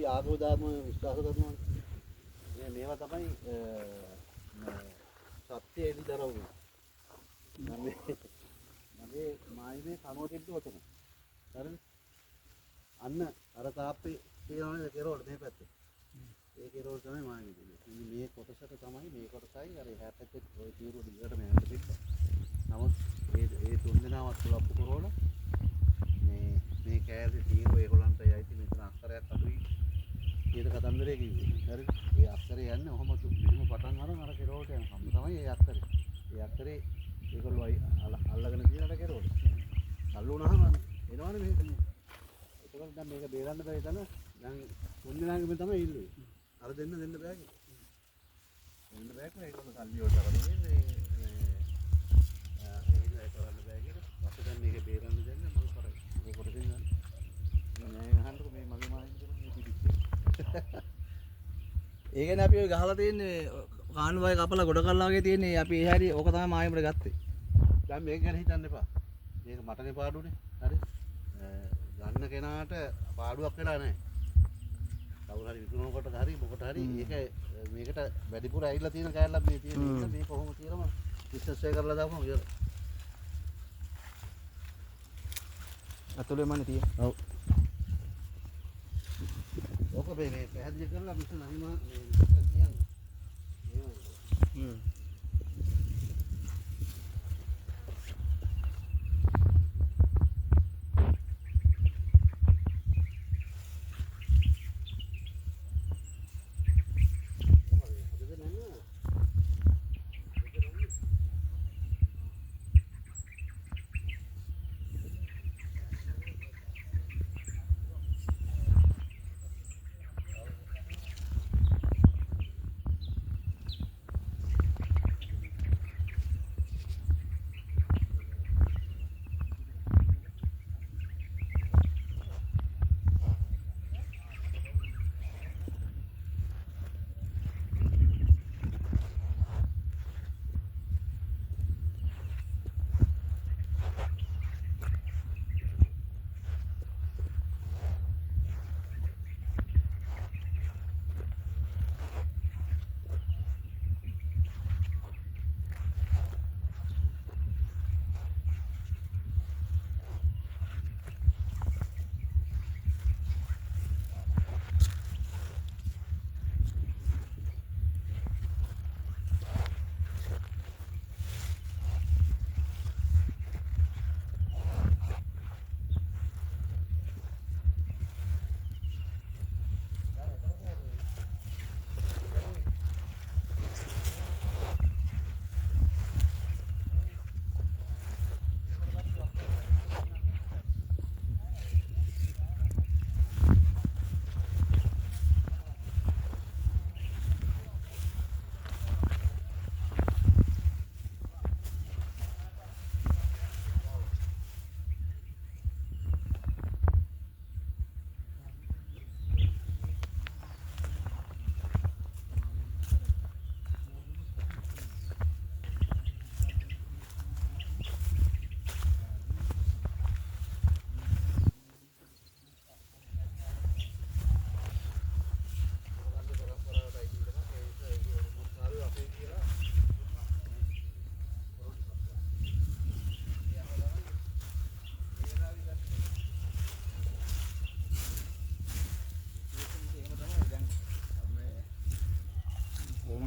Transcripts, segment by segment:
අපි ආගම ධර්ම විශ්වාස කරනවා. මේවා තමයි සත්‍ය එළිදරව්. මගේ මායිමේ කනුව තිබ්බ ඔතන. හරිද? අන්න අර තාප්පේ තියෙනවනේ කෙරවල මේ පැත්තේ. ඒ කෙරවල තමයි මායිමේ තියෙන්නේ. මේ කොටසට තමයි මේ කොටසයි අර එහා පැත්තේ ওই තීරුව දිගට මෙහෙට තිබ්බා. නමුත් ඒ තුන් දෙනාවත් තුලප්පු කරවල මේ කෑල්ලේ තීරුව ඒගොල්ලන්ට යයිති මෙතන අක්ෂරයක් අඩුයි. ඊට කතන්දරේ කිව්වේ. හරිද? ඒ අක්ෂරේ යන්නේ ඔහොම මෙහෙම පටන් අරන් අර කෙරවලට යන කම්ම තමයි ඒ අක්ෂරේ. ඒ අක්ෂරේ ඒගොල්ලෝ අල්ලගෙන තියෙනට කෙරවල. අල්ල වුණාම එනවනේ මේක. ඒකවල දැන් මේක බේරන්න බැරි තන දැන් තුන් දෙනාගෙම තමයි ඉල්ලුවේ. අර දෙන්න බෑ කිව්වා. දෙන්න බෑ කියලා ඒගොල්ලෝ සල්ලි වලට අරගෙන ඒක කරන්න බෑ කියලා. අපිට දැන් මේක බේරන්න දෙන්න මම කරයි. ඒක කොට දෙන්න. මම අහන්නකො මේ මගේ මායින් කරන මේ පිටිච්ච. ඒ කියන්නේ අපි ඔය ගහලා තියෙන්නේ කාණුවයි කපලා ගොඩ කරලා වගේ තියෙන්නේ අපි ඒ හැරි ඕක තමයි මායිමට ගත්තේ. දැන් මේක ගැන හිතන්න එපා. මේක මටනේ පාඩුනේ. හරි. ගන්න කෙනාට පාඩුවක් වෙලා නැහැ. කවුරු හරි විකුණනකොට හරි මොකට හරි ඒක මේකට වැඩිපුර ඇවිල්ලා තියෙන කෑල්ලක් මේ තියෙන නිසා මේ කොහොම කියලාම බිස්නස් එක කරලා දාපුවම ඉවරයි. අතුලේ මන්නේ තියෙන්නේ. ඔව්. ඕක මේ පැහැදිලි කරලා මිස් නහිම මේ කියන්නේ.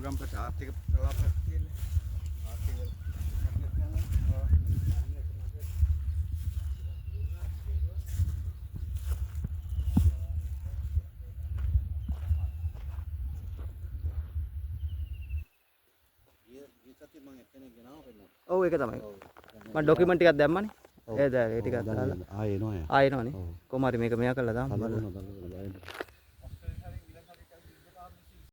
ගම්පට ආර්ථික ප්‍රලාපයක් තියෙන්නේ. ආර්ථික ඔව් ඒක තමයි. මම ඩොකියුමන්ට් ටිකක් දැම්මනේ. ඒ ටිකක් දාලා ආයෙ එනවා. ආයෙ එනවනේ. කොහොම හරි මේක මෙයා කරලා දාමු බලන්න.